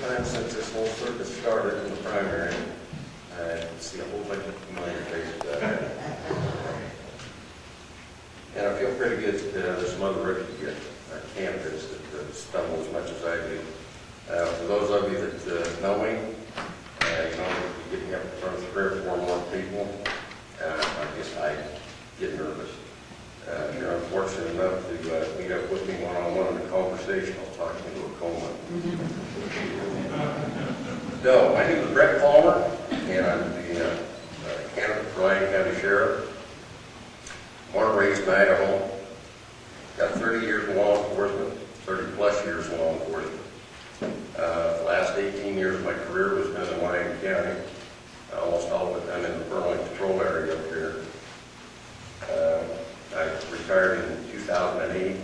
time since this whole circus started in the primary. I see a whole bunch of familiar faces out there. And I feel pretty good that there's some other rookie candidates that stumble as much as I do. For those of you that know me, you get me up in front of 3 or 4 more people, I guess I get nervous. If you're unfortunate enough to meet up with me one-on-one in a conversation, I'll talk you into a coma. No, my name is Brett Palmer, and I'm the candidate for Lyon County Sheriff. Born and raised in Idaho. Got 30 years in law enforcement, 30 plus years in law enforcement. The last 18 years of my career was done in Lyon County. Almost all of it done in the Fernley patrol area up here. I retired in 2008,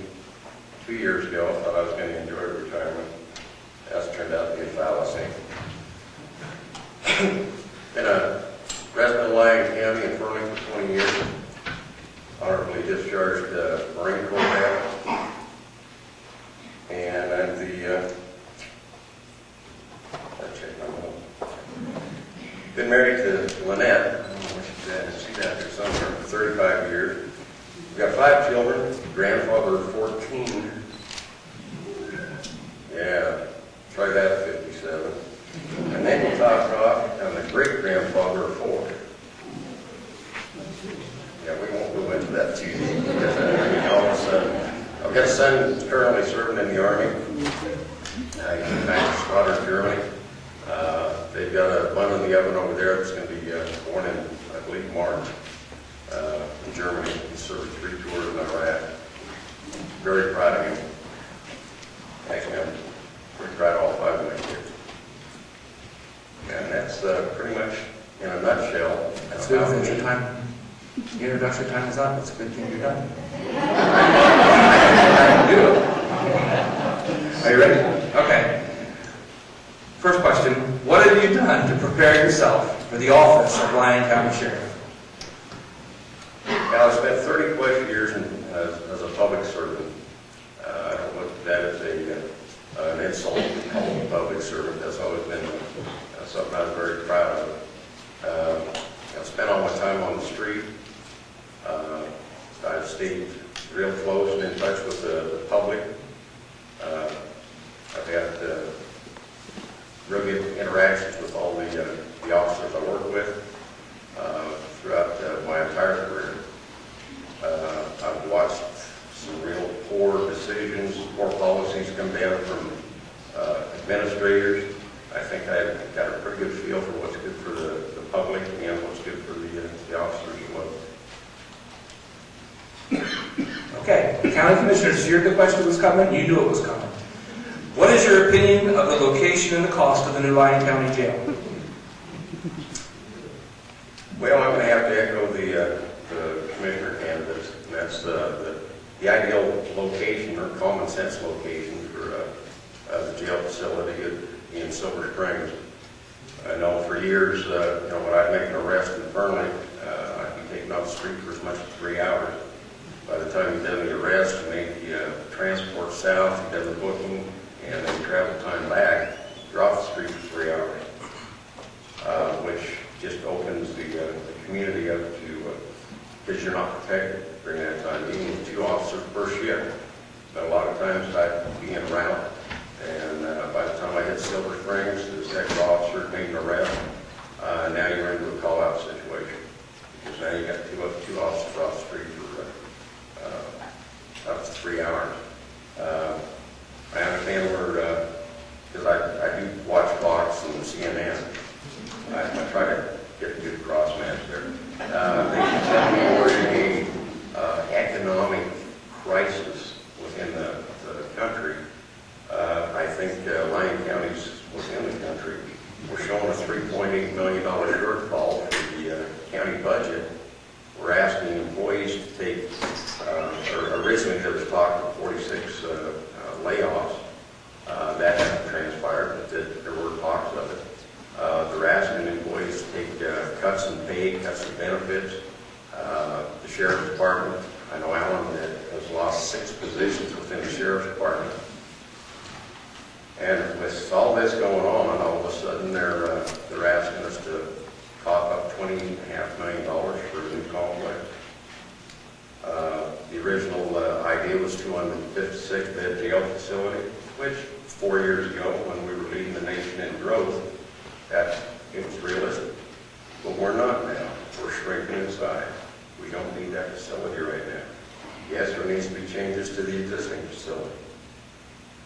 2 years ago. I thought I was going to enjoy retirement. That's turned out to be a fallacy. Been a resident of Lyon County and Fernley for 20 years. Honorably discharged Marine Corps vet. And I'm the, I'll check my notes. Been married to Lynette. I don't know where she's at. She's out there somewhere for 35 years. We've got 5 children, grandfather of 14. Yeah, try that at 57. And then you top off, I'm the great-grandfather of 4. Yeah, we won't go into that too deep because all of a sudden, I've got a son who's currently serving in the Army. He's in Manchester, Germany. They've got a bun in the oven over there that's going to be born in, I believe, March. In Germany. He served 3 tours in Iraq. Very proud of him. Actually, I'm pretty proud of all 5 of my kids. And that's pretty much in a nutshell. That's good that your time, your introductory time is up. It's a good thing you're done. Are you ready? Okay. First question, what have you done to prepare yourself for the office of Lyon County Sheriff? Well, I spent 30 plus years as a public servant. I don't look at that as an insult to call me a public servant. That's always been something I was very proud of. I spent all my time on the street. I've stayed real close and in touch with the public. I've had real good interactions with all the officers I work with throughout my entire career. I've watched some real poor decisions, poor policies come down from administrators. I think I've got a pretty good feel for what's good for the public and what's good for the officers as well. Okay, County Commissioners, you heard the question was coming, you knew it was coming. What is your opinion of the location and the cost of the new Lyon County Jail? Well, I'm going to have to echo the commissioner candidates. And that's the ideal location or common sense location for the jail facility in Silver Springs. I know for years, when I'd make an arrest in Fernley, I'd be taken off the street for as much as 3 hours. By the time you've done the arrest, you make the transport south, you've done the booking, and then travel time back, you're off the street for 3 hours, which just opens the community up to, because you're not protected during that time. Even with 2 officers per shift, but a lot of times I'd be en route, and by the time I hit Silver Springs, the second officer made an arrest. Now you're into a call-out situation, because now you got two officers off the street for up to 3 hours. I understand we're, because I do watch Fox and CNN. I try to get a good cross match there. They can tell me we're in a economic crisis within the country. I think Lyon County's within the country. We're showing a $3.8 million shortfall for the county budget. We're asking employees to take, or originally there was talk of 46 layoffs. That hasn't transpired, but there were talks of it. They're asking employees to take cuts in pay, cuts in benefits. The Sheriff's Department, I know Alan has lost 6 positions within the Sheriff's Department. And with all this going on, all of a sudden they're asking us to cough up $20.5 million for a new complex. The original idea was 256-bed jail facility, which 4 years ago, when we were leading the nation in growth, that it was realistic. But we're not now. We're shrinking in size. We don't need that facility right now. Yes, there needs to be changes to the existing facility,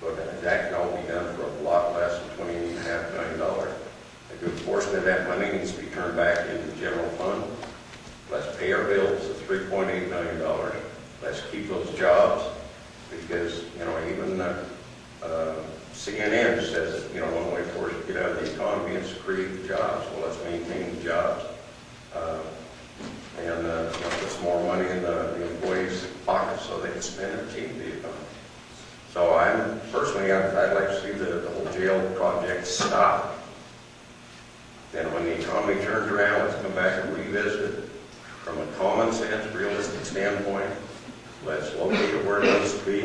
but that can all be done for a lot less than $20.5 million. A good portion of that money needs to be turned back into the general fund. Let's pay our bills at $3.8 million. Let's keep those jobs, because, you know, even CNN says that, you know, one way for us to get out of the economy is to create the jobs. Well, let's maintain the jobs. And put some more money in the employees' pockets so they can spend it, keep the economy. So I'd like to see the whole jail project stop. Then when the economy turns around, let's come back and revisit it from a common sense, realistic standpoint. Let's locate it where it needs to be,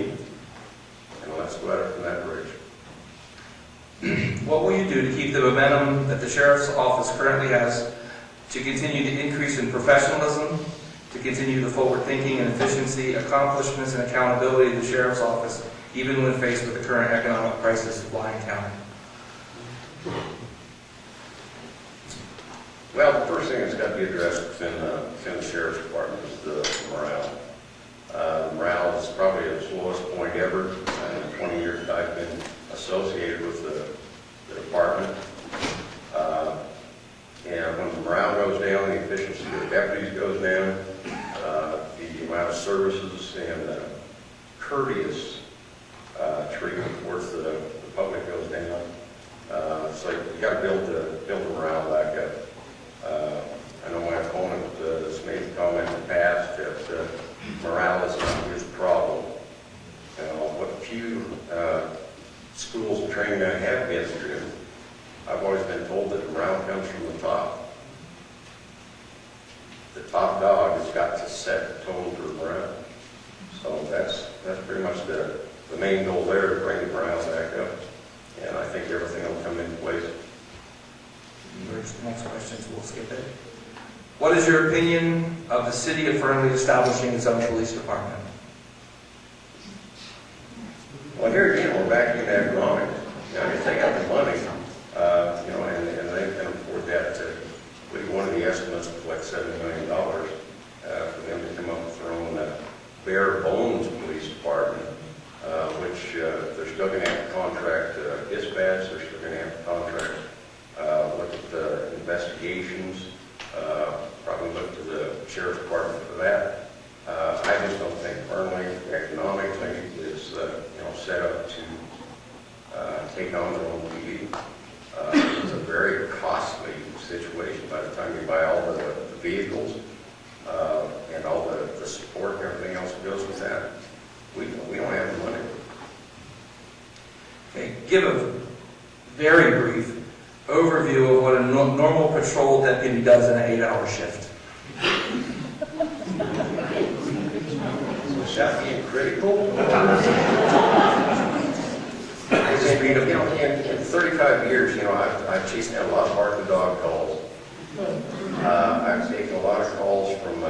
and let's go at it from that bridge. What will you do to keep the momentum that the Sheriff's Office currently has, to continue the increase in professionalism, to continue the forward thinking and efficiency, accomplishments, and accountability of the Sheriff's Office, even when faced with the current economic crisis of Lyon County? Well, the first thing that's got to be addressed within the Sheriff's Department is the morale. Morale is probably at its lowest point ever in the 20 years that I've been associated with the department. And when the morale goes down, the efficiency of the deputies goes down, the amount of services and courteous treatment towards the public goes down. So you got to build the morale back up. I know my opponent has made the comment in the past that morale is not his problem. What few schools of training I have been through, I've always been told that morale comes from the top. The top dog has got to set the tone for morale. So that's pretty much the main goal there, to bring the morale back up. And I think everything will come into place. Where's the next question, so we'll skip it. What is your opinion of the city of Fernley establishing its own police department? Well, here again, we're back into economics. Now, if they got the money, and they can afford that, one of the estimates was like $7 million for them to come up with their own bare bones police department, which they're still going to have to contract dispatch, they're still going to have to contract look at the investigations, probably look to the Sheriff's Department for that. I just don't think Fernley economically is set up to take on their own PD. It's a very costly situation by the time you buy all the vehicles and all the support and everything else that goes with that. We don't have the money. Okay, give a very brief overview of what a normal patrol deputy does in an 8-hour shift. Is that being critical? In 35 years, I've chased down a lot of barking dog calls. I've taken a lot of calls from,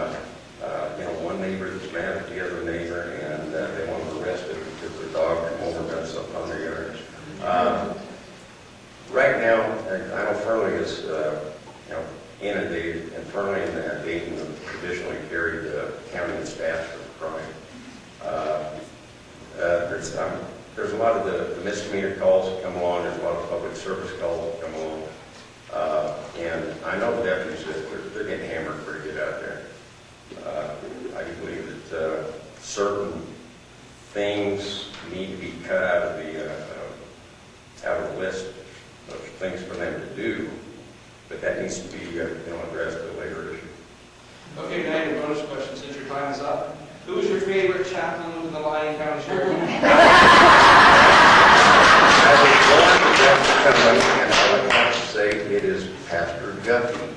one neighbor that's mad at the other neighbor, and they want to arrest it because their dog came over and done something on their yards. Right now, I know Fernley is, inundated, and Fernley and Dayton have traditionally carried county and staff for crime. There's a lot of the misdemeanor calls that come along. There's a lot of public service calls that come along. And I know the deputies, they're getting hammered pretty good out there. I do believe that certain things need to be cut out of the list of things for them to do, but that needs to be addressed at a later issue. Okay, now your bonus question, since your time is up. Who is your favorite chaplain with the Lyon County Sheriff? I was born to Jackson County, and I would have to say it is Pastor Guthrie.